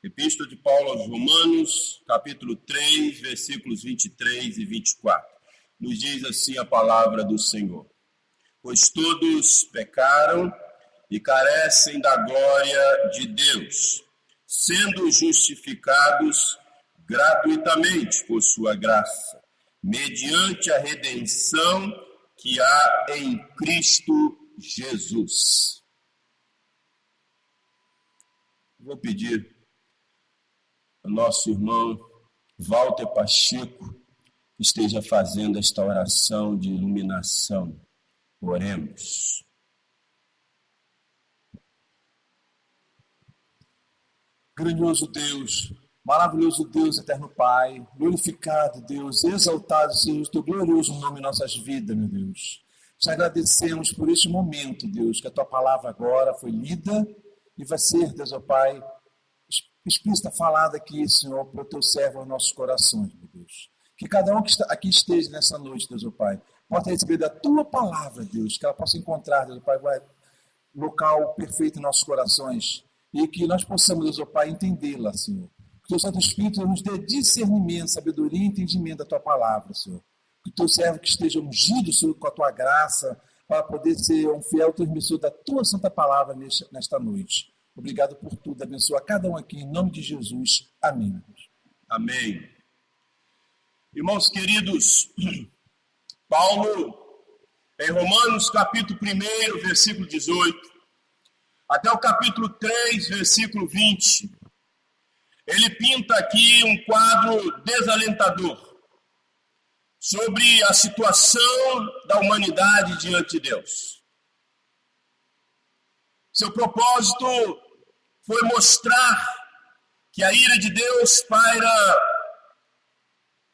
Epístola de Paulo aos Romanos, capítulo 3, versículos 23 e 24. Nos diz assim a palavra do Senhor: Pois todos pecaram e carecem da glória de Deus, sendo justificados gratuitamente por sua graça, mediante a redenção que há em Cristo Jesus. Vou pedir ao nosso irmão Walter Pacheco que esteja fazendo esta oração de iluminação. Oremos. Grandioso Deus, maravilhoso Deus, eterno Pai, glorificado Deus, exaltado seja o teu glorioso nome em nossas vidas, meu Deus. Te agradecemos por este momento, Deus, que a tua palavra agora foi lida e vai ser, Deus, ó Pai, explícita falada aqui, Senhor, para o teu servo aos nossos corações, meu Deus. Que cada um que está aqui esteja nessa noite, Deus, ó Pai, possa receber da tua palavra, Deus, que ela possa encontrar, Deus, ó Pai, local perfeito em nossos corações e que nós possamos, Deus, ó Pai, entendê-la, Senhor. Que o teu Santo Espírito nos dê discernimento, sabedoria e entendimento da tua palavra, Senhor. Que o teu servo que esteja ungido, Senhor, com a tua graça, para poder ser um fiel transmissor da tua santa palavra nesta noite. Obrigado por tudo. Abençoa cada um aqui, em nome de Jesus. Amém. Amém. Irmãos queridos, Paulo, em Romanos capítulo 1, versículo 18, até o capítulo 3, versículo 20, ele pinta aqui um quadro desalentador sobre a situação da humanidade diante de Deus. Seu propósito foi mostrar que a ira de Deus paira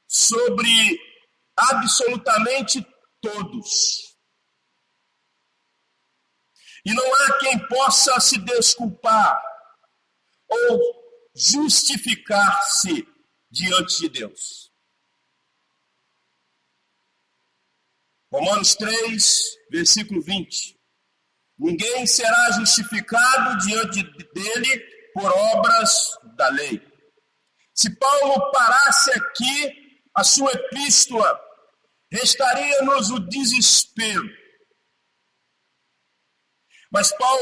sobre absolutamente todos. E não há quem possa se desculpar ou justificar-se diante de Deus. Romanos 3, versículo 20. Ninguém será justificado diante dele por obras da lei. Se Paulo parasse aqui a sua epístola, restaria-nos o desespero. Mas Paulo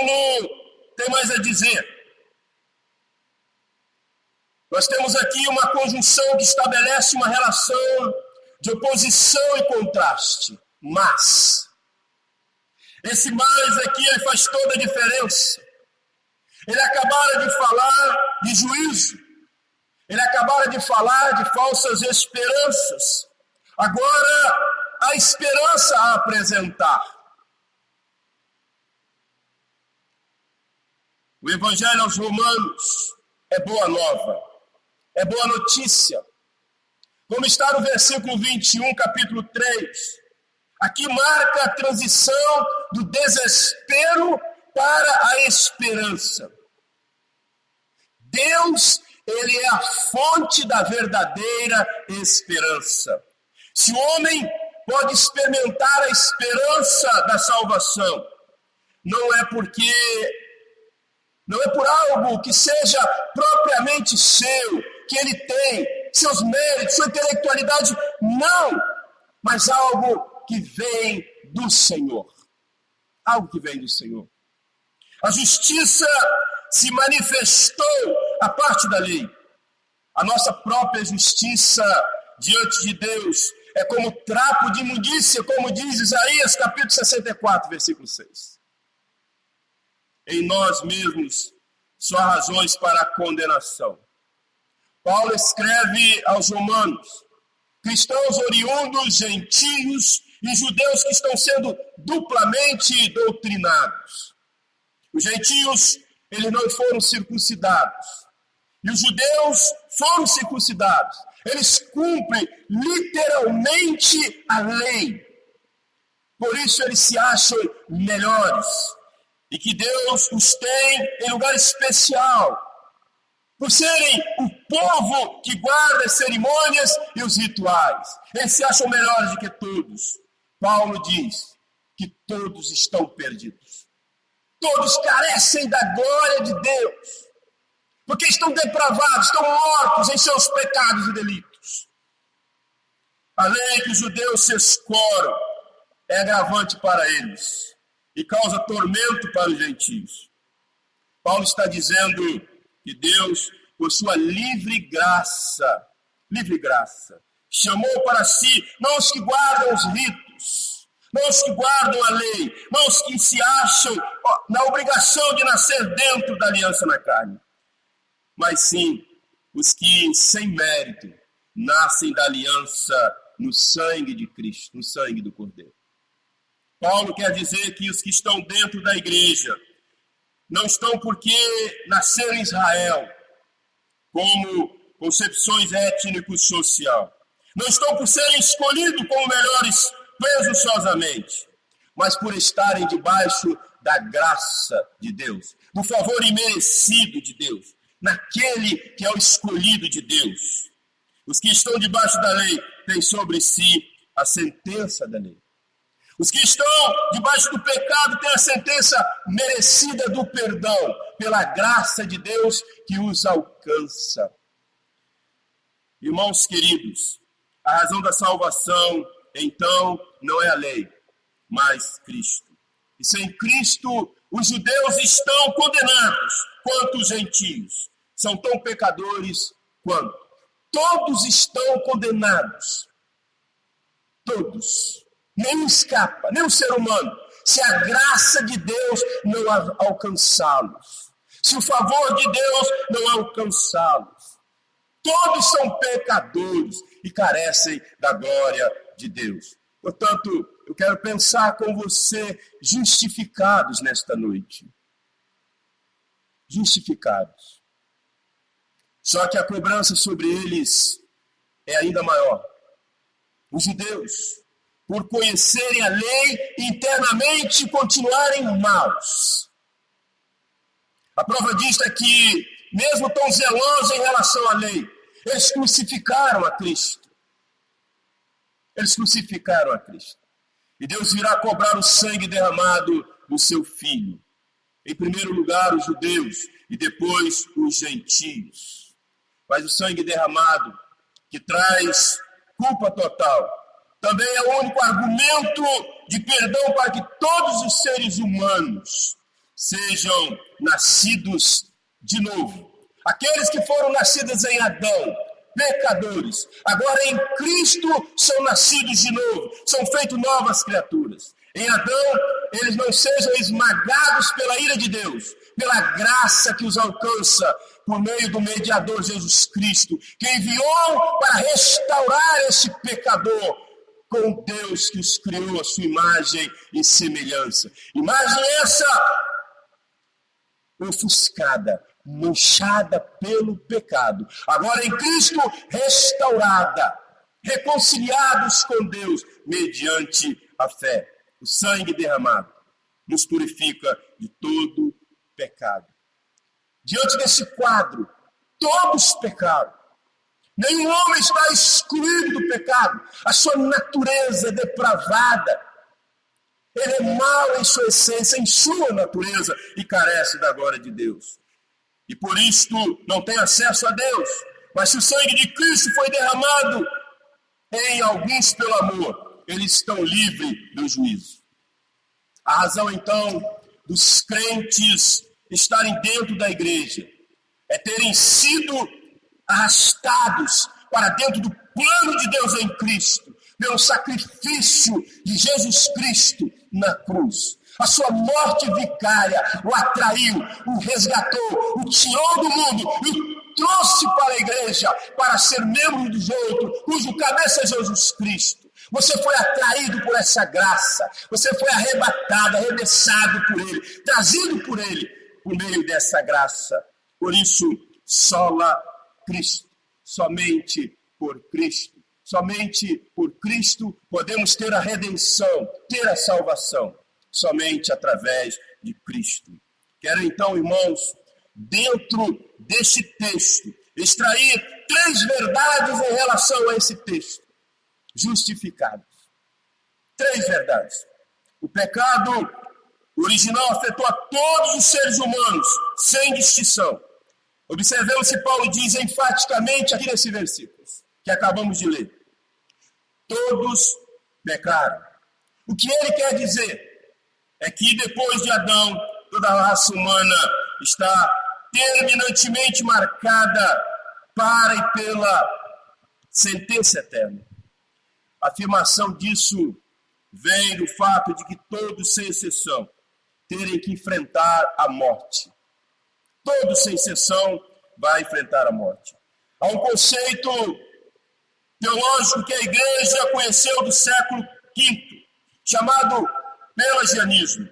tem mais a dizer. Nós temos aqui uma conjunção que estabelece uma relação de oposição e contraste. Mas esse mais aqui ele faz toda a diferença. Ele acabara de falar de juízo. Ele acabara de falar de falsas esperanças. Agora, a esperança a apresentar. O Evangelho aos Romanos é boa nova. É boa notícia. Como está no versículo 21, capítulo 3. Aqui marca a transição do desespero para a esperança. Deus, ele é a fonte da verdadeira esperança. Se o homem pode experimentar a esperança da salvação, não é por algo que seja propriamente seu, que ele tem, seus méritos, sua intelectualidade, não, mas algo que vem do Senhor. Algo que vem do Senhor. A justiça se manifestou a parte da lei. A nossa própria justiça diante de Deus é como trapo de imundícia, como diz Isaías, capítulo 64, versículo 6. Em nós mesmos só há razões para a condenação. Paulo escreve aos Romanos: cristãos oriundos, gentios e judeus que estão sendo duplamente doutrinados. Os gentios, eles não foram circuncidados. E os judeus foram circuncidados. Eles cumprem literalmente a lei. Por isso eles se acham melhores. E que Deus os tem em lugar especial. Por serem o povo que guarda as cerimônias e os rituais. Eles se acham melhores do que todos. Paulo diz que todos estão perdidos. Todos carecem da glória de Deus. porque estão depravados, estão mortos em seus pecados e delitos. A lei que os judeus se escoram é agravante para eles e causa tormento para os gentios. Paulo está dizendo que Deus, por sua livre graça, chamou para si não os que guardam os ritos, não os que guardam a lei, não os que se acham na obrigação de nascer dentro da aliança na carne, mas sim os que, sem mérito, nascem da aliança no sangue de Cristo, no sangue do Cordeiro. Paulo quer dizer que os que estão dentro da igreja não estão porque nasceram em Israel, como concepções étnico-social. Não estão por serem escolhidos como melhores presunçosamente, mas por estarem debaixo da graça de Deus, do favor imerecido de Deus, naquele que é o escolhido de Deus. Os que estão debaixo da lei têm sobre si a sentença da lei. Os que estão debaixo do pecado têm a sentença merecida do perdão, pela graça de Deus que os alcança. Irmãos queridos, a razão da salvação, então, não é a lei, mas Cristo. E sem Cristo, os judeus estão condenados, quanto os gentios. São tão pecadores quanto. Todos estão condenados. Todos. Nenhum escapa, nenhum ser humano, se a graça de Deus não alcançá-los, se o favor de Deus não alcançá-los. Todos são pecadores e carecem da glória de Deus. Portanto, eu quero pensar com você justificados nesta noite. Justificados. Só que a cobrança sobre eles é ainda maior. Os judeus, por conhecerem a lei, internamente continuarem maus. A prova disto é que, mesmo tão zelosos em relação à lei, eles crucificaram a Cristo. Eles crucificaram a Cristo. E Deus virá cobrar o sangue derramado do seu Filho. Em primeiro lugar, os judeus e depois os gentios. Mas o sangue derramado, que traz culpa total, também é o único argumento de perdão para que todos os seres humanos sejam nascidos de novo. Aqueles que foram nascidos em Adão, pecadores, agora em Cristo são nascidos de novo, são feitos novas criaturas. Em Adão, eles não sejam esmagados pela ira de Deus, pela graça que os alcança por meio do mediador Jesus Cristo, que enviou para restaurar esse pecador com Deus que os criou a sua imagem e semelhança. Imagem essa ofuscada, manchada pelo pecado. Agora em Cristo, restaurada, reconciliados com Deus mediante a fé. O sangue derramado nos purifica de todo pecado. Diante desse quadro, todos pecaram. Nenhum homem está excluído do pecado. A sua natureza é depravada. Ele é mau em sua essência, em sua natureza, e carece da glória de Deus. E por isto não tem acesso a Deus. Mas se o sangue de Cristo foi derramado em alguns pelo amor, eles estão livres do juízo. A razão, então, dos crentes estarem dentro da igreja é terem sido arrastados para dentro do plano de Deus em Cristo, pelo sacrifício de Jesus Cristo na cruz. A sua morte vicária o atraiu, o resgatou, o tirou do mundo e o trouxe para a igreja para ser membro dos outros, cujo cabeça é Jesus Cristo. Você foi atraído por essa graça, você foi arrebatado, arremessado por Ele, trazido por Ele, por meio dessa graça. Por isso, sola Cristo, somente por Cristo. Somente por Cristo podemos ter a redenção, ter a salvação. Somente através de Cristo. Quero então, irmãos, dentro deste texto, extrair 3 verdades em relação a esse texto. Justificados. 3 verdades. O pecado original afetou a todos os seres humanos, sem distinção. Observemos se Paulo diz enfaticamente aqui nesse versículo que acabamos de ler. Todos pecaram. O que ele quer dizer é que depois de Adão, toda a raça humana está terminantemente marcada para e pela sentença eterna. A afirmação disso vem do fato de que todos, sem exceção, terem que enfrentar a morte. Todos, sem exceção, vai enfrentar a morte. Há um conceito teológico que a igreja conheceu do século V, chamado pelagianismo.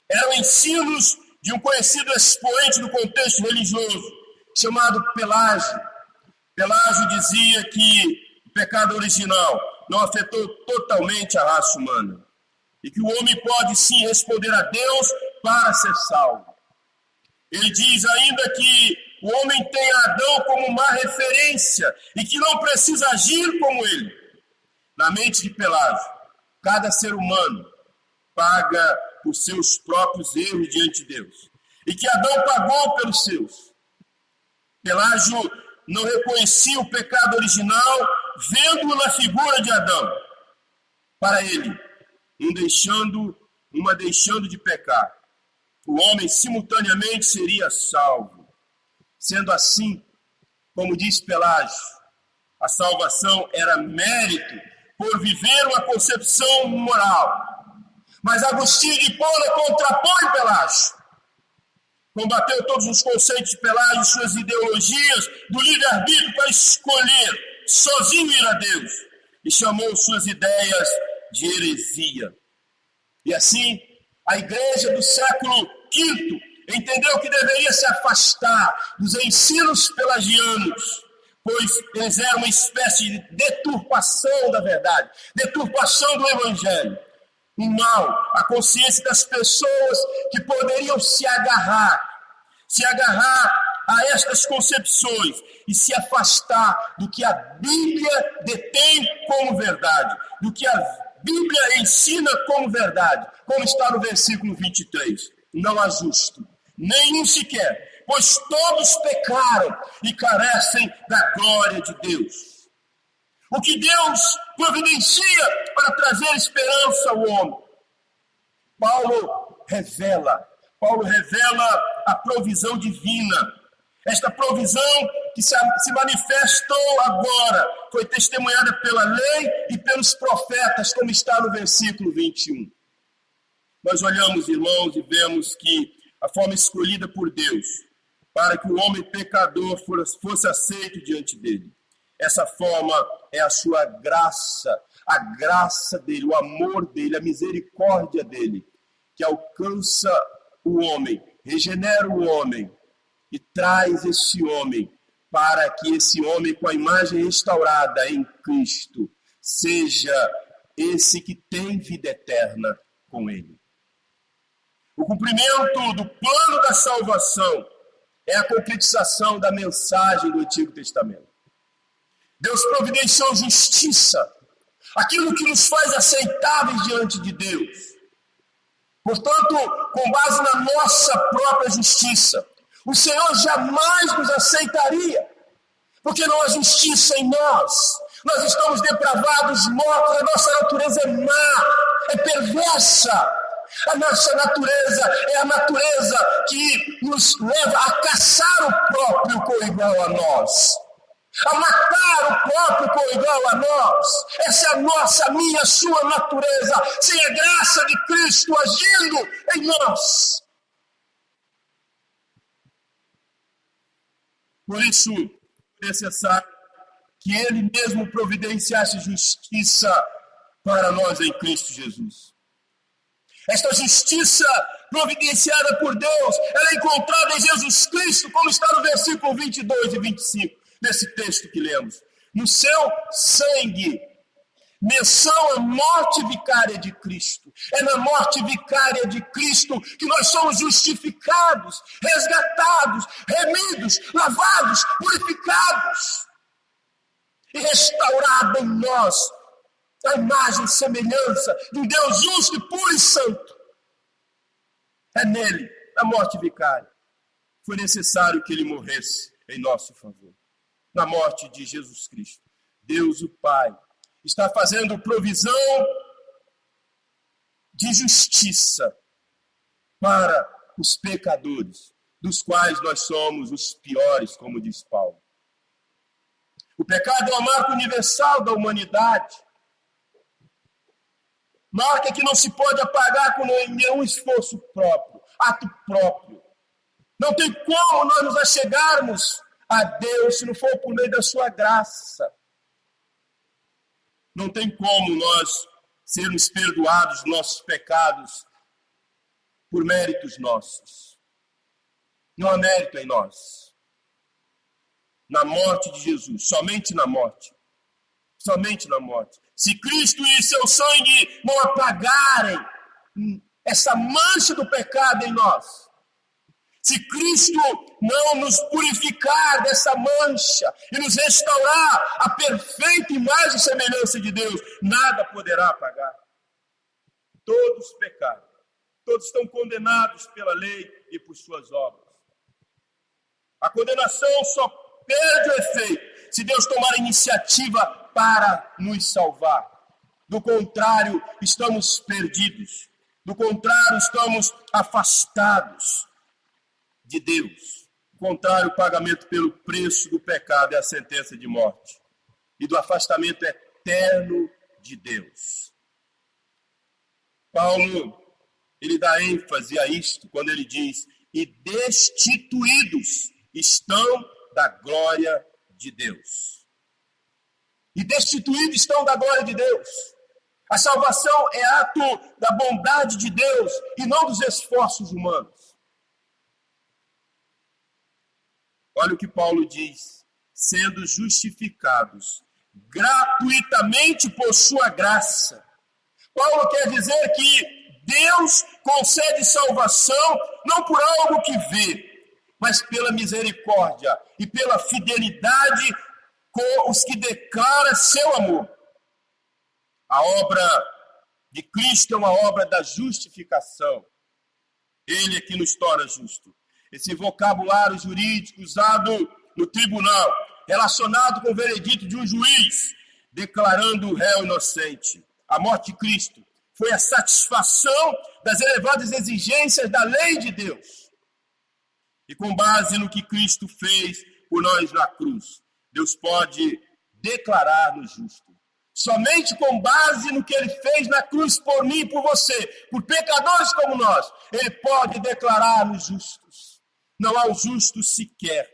Eram ensinos de um conhecido expoente do contexto religioso, chamado Pelágio. Pelágio dizia que o pecado original não afetou totalmente a raça humana e que o homem pode sim responder a Deus para ser salvo. Ele diz ainda que o homem tem Adão como uma referência e que não precisa agir como ele. Na mente de Pelágio, cada ser humano paga por seus próprios erros diante de Deus e que Adão pagou pelos seus. Pelágio não reconhecia o pecado original, vendo-o na figura de Adão. Para ele, uma deixando de pecar, o homem simultaneamente seria salvo. Sendo assim, como diz Pelágio, a salvação era mérito por viver uma concepção moral. Mas Agostinho de Hipona contrapõe Pelágio. Combateu todos os conceitos de Pelágio e suas ideologias do livre-arbítrio para escolher sozinho ir a Deus. E chamou suas ideias de heresia. E assim, a igreja do século V entendeu que deveria se afastar dos ensinos pelagianos, pois eles eram uma espécie de deturpação da verdade, deturpação do evangelho. Um mal, a consciência das pessoas que poderiam se agarrar a estas concepções e se afastar do que a Bíblia detém como verdade, do que a Bíblia ensina como verdade, como está no versículo 23. Não há justo, nenhum sequer, pois todos pecaram e carecem da glória de Deus. O que Deus providencia para trazer esperança ao homem. Paulo revela a provisão divina. Esta provisão que se manifestou agora foi testemunhada pela lei e pelos profetas, como está no versículo 21. Nós olhamos, irmãos, e vemos que a forma escolhida por Deus para que o homem pecador fosse aceito diante dele. Essa forma é a sua graça, a graça dele, o amor dele, a misericórdia dele, que alcança o homem, regenera o homem e traz esse homem para que esse homem, com a imagem restaurada em Cristo, seja esse que tem vida eterna com ele. O cumprimento do plano da salvação é a concretização da mensagem do Antigo Testamento. Deus providenciou justiça, aquilo que nos faz aceitáveis diante de Deus. Portanto, com base na nossa própria justiça, o Senhor jamais nos aceitaria, porque não há justiça em nós. Nós estamos depravados, mortos, a nossa natureza é má, é perversa. A nossa natureza é a natureza que nos leva a caçar o próprio co-igual a nós, a matar o próprio co-igual a nós. Essa é a nossa, a minha, a sua natureza, sem a graça de Cristo agindo em nós. Por isso, é necessário que Ele mesmo providenciasse justiça para nós em Cristo Jesus. Esta justiça providenciada por Deus, ela é encontrada em Jesus Cristo, como está no versículo 22 e 25, desse texto que lemos. No seu sangue, menção à morte vicária de Cristo. É na morte vicária de Cristo que nós somos justificados, resgatados, remidos, lavados, purificados e restaurado em nós a imagem e semelhança de um Deus justo, puro e santo. É nele, na morte vicária, foi necessário que ele morresse em nosso favor. Na morte de Jesus Cristo, Deus o Pai está fazendo provisão de justiça para os pecadores, dos quais nós somos os piores, como diz Paulo. O pecado é uma marca universal da humanidade. Marca que não se pode apagar com nenhum esforço próprio, ato próprio. Não tem como nós nos achegarmos a Deus se não for por meio da sua graça. Não tem como nós sermos perdoados dos nossos pecados por méritos nossos. Não há mérito em nós. Na morte de Jesus, somente na morte. Somente na morte. Se Cristo e seu sangue não apagarem essa mancha do pecado em nós, se Cristo não nos purificar dessa mancha e nos restaurar a perfeita imagem e semelhança de Deus, nada poderá apagar. Todos pecaram. Todos estão condenados pela lei e por suas obras. A condenação só perde o efeito se Deus tomar a iniciativa para nos salvar. Do contrário, estamos perdidos. Do contrário, estamos afastados de Deus. Do contrário, o pagamento pelo preço do pecado é a sentença de morte e do afastamento eterno de Deus. Paulo, ele dá ênfase a isto quando ele diz: e destituídos estão da glória de Deus. E destituídos estão da glória de Deus. A salvação é ato da bondade de Deus e não dos esforços humanos. Olha o que Paulo diz: sendo justificados gratuitamente por sua graça. Paulo quer dizer que Deus concede salvação não por algo que vê, mas pela misericórdia e pela fidelidade com os que declaram seu amor. A obra de Cristo é uma obra da justificação. Ele é que nos torna justos. Esse vocabulário jurídico usado no tribunal, relacionado com o veredito de um juiz, declarando o réu inocente. A morte de Cristo foi a satisfação das elevadas exigências da lei de Deus. E com base no que Cristo fez por nós na cruz, Deus pode declarar-nos justos. Somente com base no que ele fez na cruz por mim e por você, por pecadores como nós, ele pode declarar-nos justos. Não há o justo sequer.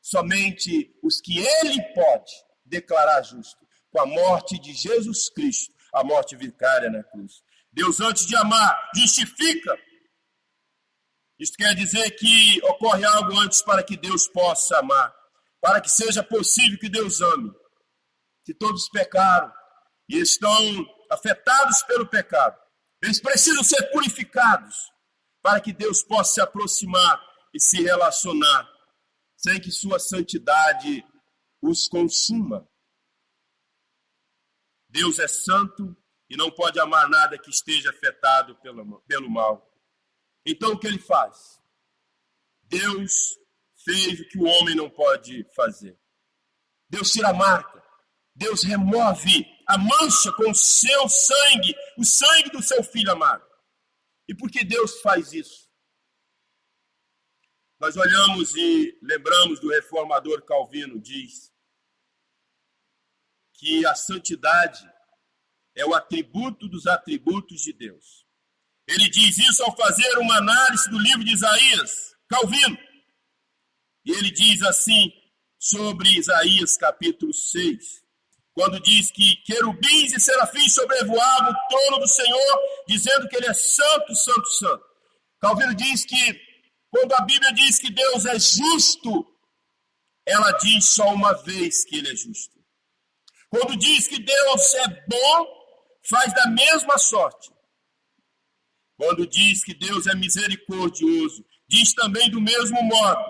Somente os que ele pode declarar justos. Com a morte de Jesus Cristo, a morte vicária na cruz. Deus, antes de amar, justifica. Isto quer dizer que ocorre algo antes para que Deus possa amar. Para que seja possível que Deus ame. Que todos pecaram e estão afetados pelo pecado. Eles precisam ser purificados para que Deus possa se aproximar e se relacionar, sem que sua santidade os consuma. Deus é santo e não pode amar nada que esteja afetado pelo mal. Então o que ele faz? Deus fez o que o homem não pode fazer. Deus tira a marca. Deus remove a mancha com o seu sangue, o sangue do seu filho amado. E por que Deus faz isso? Nós olhamos e lembramos do reformador Calvino, diz que a santidade é o atributo dos atributos de Deus. Ele diz isso ao fazer uma análise do livro de Isaías, Calvino. E ele diz assim sobre Isaías capítulo 6, quando diz que querubins e serafins sobrevoavam o trono do Senhor, dizendo que ele é santo, santo, santo. Calvino diz que quando a Bíblia diz que Deus é justo, ela diz só uma vez que ele é justo. Quando diz que Deus é bom, faz da mesma sorte. Quando diz que Deus é misericordioso, diz também do mesmo modo.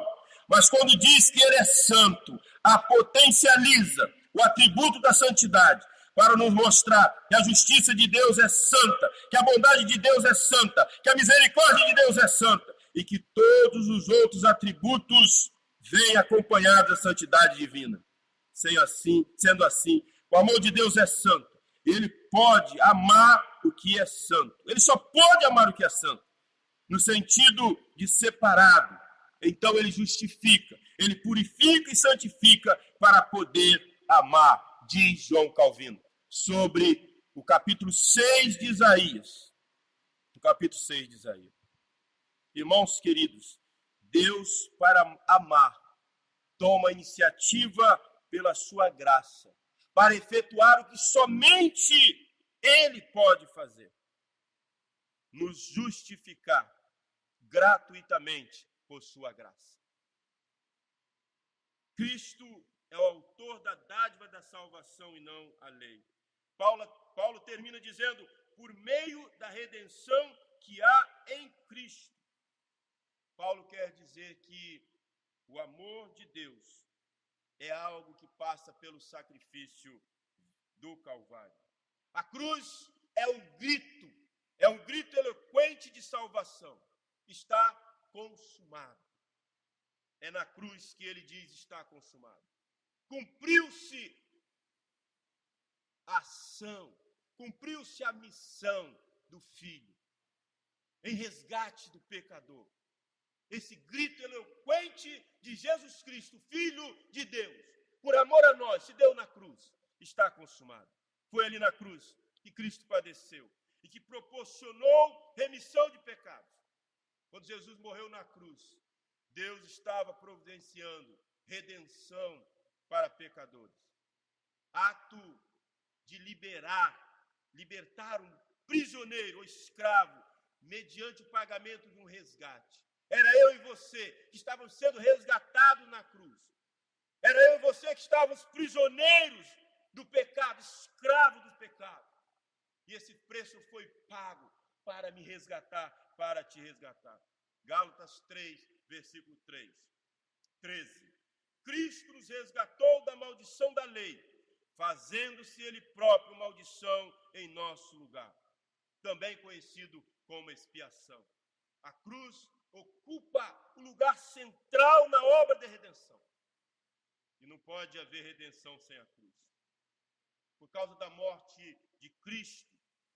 Mas quando diz que ele é santo, a potencializa o atributo da santidade para nos mostrar que a justiça de Deus é santa, que a bondade de Deus é santa, que a misericórdia de Deus é santa e que todos os outros atributos vem acompanhado da santidade divina. Sendo assim, o amor de Deus é santo. Ele pode amar o que é santo. Ele só pode amar o que é santo, no sentido de separado. Então ele justifica, ele purifica e santifica para poder amar, diz João Calvino, sobre o capítulo 6 de Isaías. O capítulo 6 de Isaías. Irmãos queridos, Deus, para amar, toma a iniciativa pela sua graça, para efetuar o que somente Ele pode fazer, nos justificar gratuitamente por sua graça. Cristo é o autor da dádiva da salvação e não a lei. Paulo termina dizendo, por meio da redenção que há em Cristo. Paulo quer dizer que o amor de Deus é algo que passa pelo sacrifício do Calvário. A cruz é um grito eloquente de salvação. Está consumado. É na cruz que ele diz, está consumado. Cumpriu-se a ação, cumpriu-se a missão do Filho, em resgate do pecador. Esse grito eloquente de Jesus Cristo, Filho de Deus, por amor a nós, se deu na cruz, está consumado. Foi ali na cruz que Cristo padeceu e que proporcionou remissão de pecados. Quando Jesus morreu na cruz, Deus estava providenciando redenção para pecadores. Ato de libertar um prisioneiro ou escravo, mediante o pagamento de um resgate. Era eu e você que estávamos sendo resgatados na cruz. Era eu e você que estávamos prisioneiros do pecado, escravos do pecado. E esse preço foi pago para me resgatar, para te resgatar. Gálatas 3, versículo 13. Cristo nos resgatou da maldição da lei, fazendo-se ele próprio maldição em nosso lugar, também conhecido como expiação. A cruz ocupa o lugar central na obra de redenção. E não pode haver redenção sem a cruz. Por causa da morte de Cristo,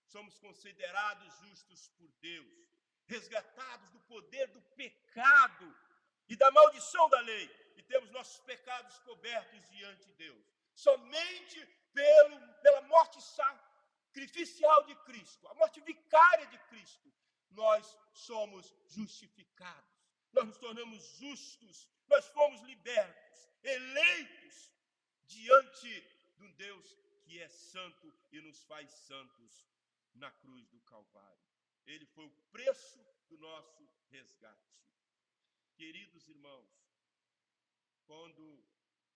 somos considerados justos por Deus, resgatados do poder do pecado e da maldição da lei, e temos nossos pecados cobertos diante de Deus. Somente pela morte sacrificial de Cristo, a morte vicária de Cristo, nós somos justificados, nós nos tornamos justos, nós fomos libertos, eleitos diante de um Deus que é santo e nos faz santos na cruz do Calvário. Ele foi o preço do nosso resgate. Queridos irmãos, quando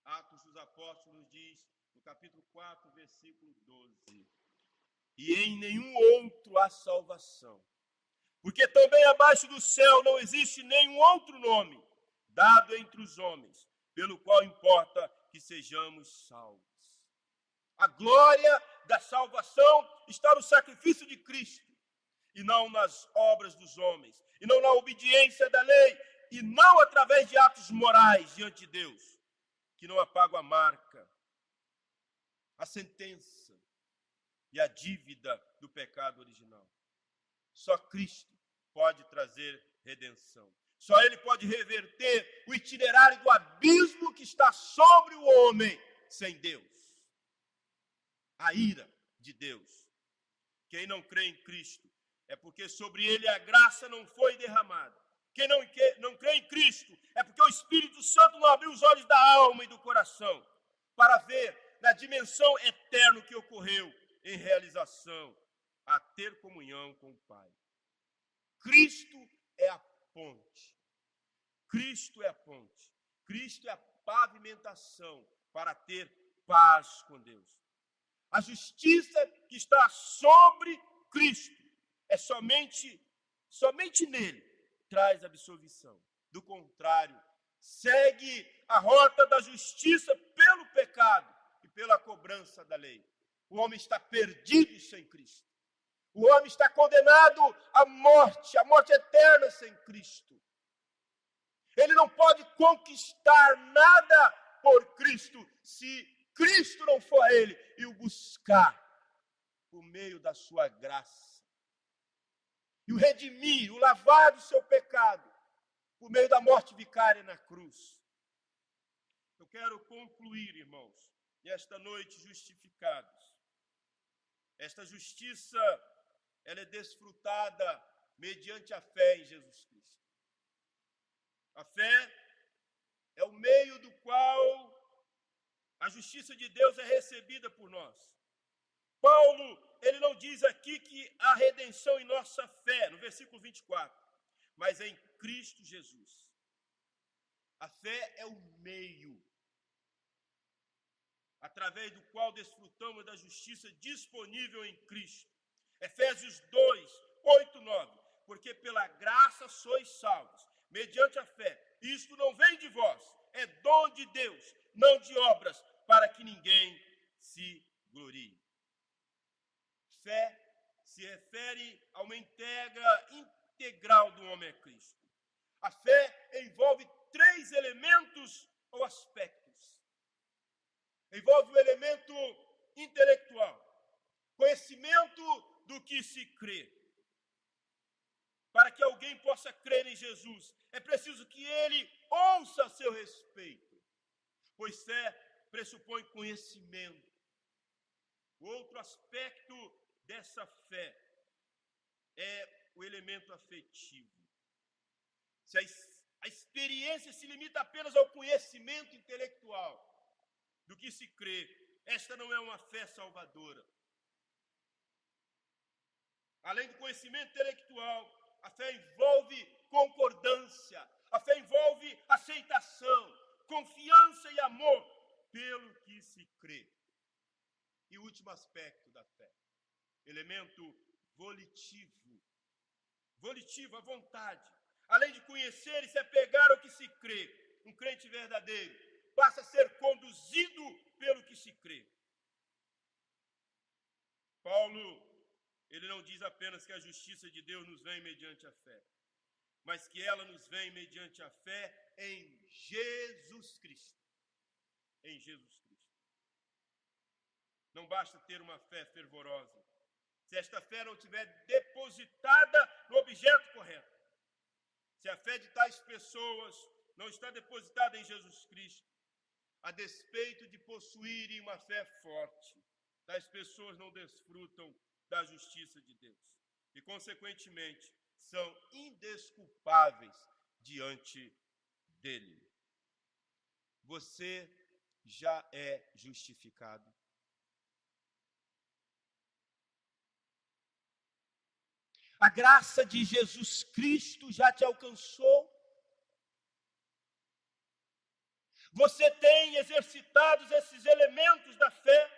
Atos dos Apóstolos diz, no capítulo 4, versículo 12, e em nenhum outro há salvação, porque também abaixo do céu não existe nenhum outro nome dado entre os homens, pelo qual importa que sejamos salvos. A glória da salvação está no sacrifício de Cristo, e não nas obras dos homens, e não na obediência da lei, e não através de atos morais diante de Deus, que não apagam a marca, a sentença e a dívida do pecado original. Só Cristo pode trazer redenção. Só Ele pode reverter o itinerário do abismo que está sobre o homem sem Deus. A ira de Deus. Quem não crê em Cristo é porque sobre ele a graça não foi derramada. Quem não crê em Cristo é porque o Espírito Santo não abriu os olhos da alma e do coração para ver na dimensão eterna que ocorreu em realização a ter comunhão com o Pai. Cristo é a ponte. Cristo é a ponte. Cristo é a pavimentação para ter paz com Deus. A justiça que está sobre Cristo é somente nele traz absolvição. Do contrário, segue a rota da justiça pelo pecado e pela cobrança da lei. O homem está perdido sem Cristo. O homem está condenado à morte eterna sem Cristo. Ele não pode conquistar nada por Cristo se Cristo não for a ele e o buscar por meio da sua graça. E o redimir, o lavar do seu pecado por meio da morte vicária na cruz. Eu quero concluir, irmãos, nesta noite justificados. Esta justiça, ela é desfrutada mediante a fé em Jesus Cristo. A fé é o meio do qual a justiça de Deus é recebida por nós. Paulo, ele não diz aqui que há redenção em nossa fé, no versículo 24, mas em Cristo Jesus. A fé é o meio através do qual desfrutamos da justiça disponível em Cristo. Efésios 2, 8, 9. Porque pela graça sois salvos, mediante a fé. Isto não vem de vós, é dom de Deus, não de obras, para que ninguém se glorie. Fé se refere a uma entrega integral do homem a Cristo. A fé envolve 3 elementos ou aspectos. Envolve o elemento intelectual, conhecimento do que se crê. Para que alguém possa crer em Jesus, é preciso que ele ouça a seu respeito, pois fé pressupõe conhecimento. O outro aspecto dessa fé é o elemento afetivo. Se a experiência se limita apenas ao conhecimento intelectual do que se crê, esta não é uma fé salvadora. Além do conhecimento intelectual, a fé envolve concordância, a fé envolve aceitação, confiança e amor pelo que se crê. E o último aspecto da fé, elemento volitivo. Volitivo, a vontade. Além de conhecer e se apegar ao que se crê, um crente verdadeiro passa a ser conduzido pelo que se crê. Paulo, ele não diz apenas que a justiça de Deus nos vem mediante a fé, mas que ela nos vem mediante a fé em Jesus Cristo. Em Jesus Cristo. Não basta ter uma fé fervorosa, se esta fé não estiver depositada no objeto correto. Se a fé de tais pessoas não está depositada em Jesus Cristo, a despeito de possuírem uma fé forte, tais pessoas não desfrutam da justiça de Deus e, consequentemente, são indesculpáveis diante dele. Você já é justificado. A graça de Jesus Cristo já te alcançou. Você tem exercitado esses elementos da fé.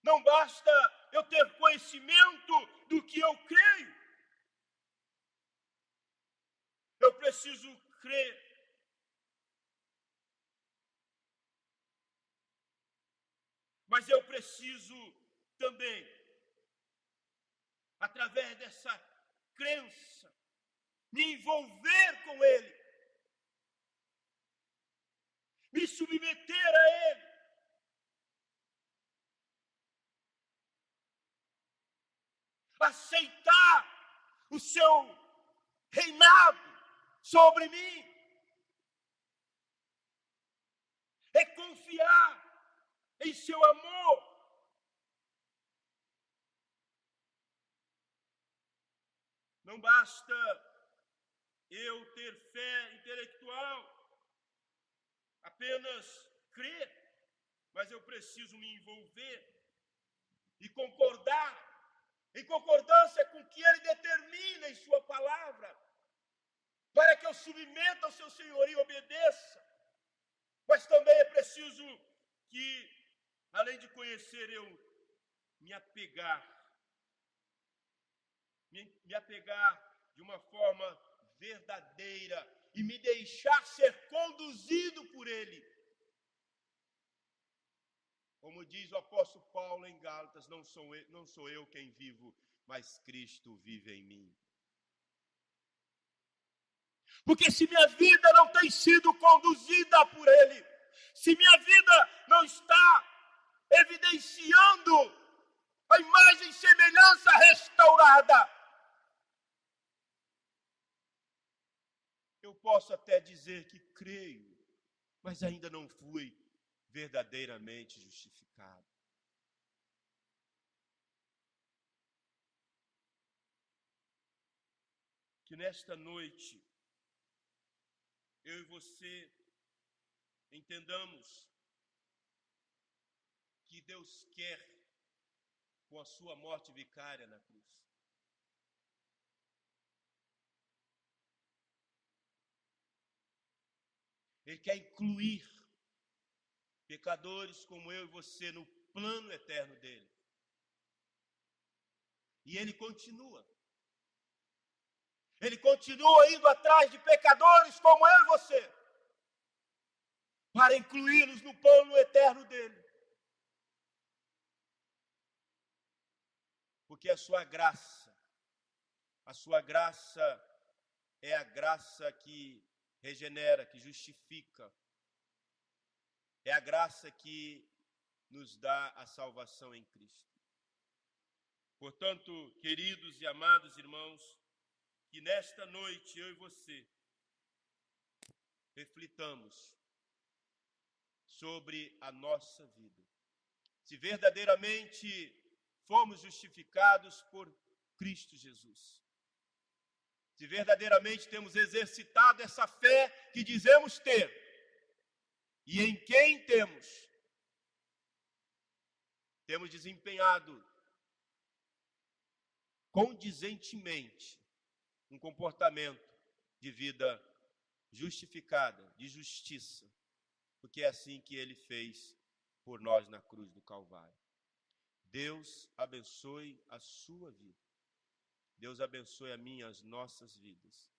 Não basta eu ter conhecimento do que eu creio. Eu preciso crer. Mas eu preciso também, através dessa crença, me envolver com Ele. Me submeter a Ele. Aceitar o seu reinado sobre mim. É confiar em seu amor. Não basta eu ter fé intelectual, apenas crer, mas eu preciso me envolver e concordar, em concordância com o que Ele determina em sua palavra, para que eu submeta ao seu senhorio e obedeça. Mas também é preciso que, além de conhecer, eu me apegar de uma forma verdadeira e me deixar ser conduzido por Ele. Como diz o apóstolo Paulo em Gálatas, não sou eu quem vivo, mas Cristo vive em mim. Porque se minha vida não tem sido conduzida por Ele, se minha vida não está evidenciando a imagem e semelhança restaurada, eu posso até dizer que creio, mas ainda não fui verdadeiramente justificado. Que nesta noite, eu e você entendamos que Deus quer, com a sua morte vicária na cruz, Ele quer incluir pecadores como eu e você no plano eterno dele. E Ele continua. Ele continua indo atrás de pecadores como eu e você, para incluí-los no plano eterno dele. Porque a sua graça é a graça que regenera, que justifica. É a graça que nos dá a salvação em Cristo. Portanto, queridos e amados irmãos, que nesta noite eu e você reflitamos sobre a nossa vida. Se verdadeiramente fomos justificados por Cristo Jesus. Se verdadeiramente temos exercitado essa fé que dizemos ter e em quem temos desempenhado condizentemente um comportamento de vida justificada, de justiça, porque é assim que Ele fez por nós na cruz do Calvário. Deus abençoe a sua vida. Deus abençoe a minha, as nossas vidas.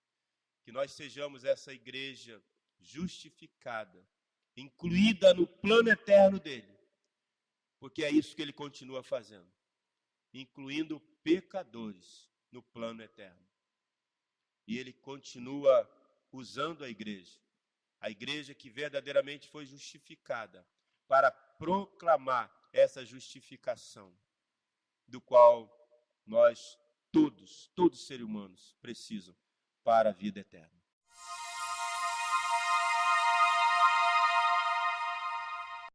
Que nós sejamos essa igreja justificada, incluída no plano eterno dele, porque é isso que Ele continua fazendo, incluindo pecadores no plano eterno. E Ele continua usando a igreja que verdadeiramente foi justificada, para proclamar essa justificação, do qual nós todos seres humanos precisam para a vida eterna.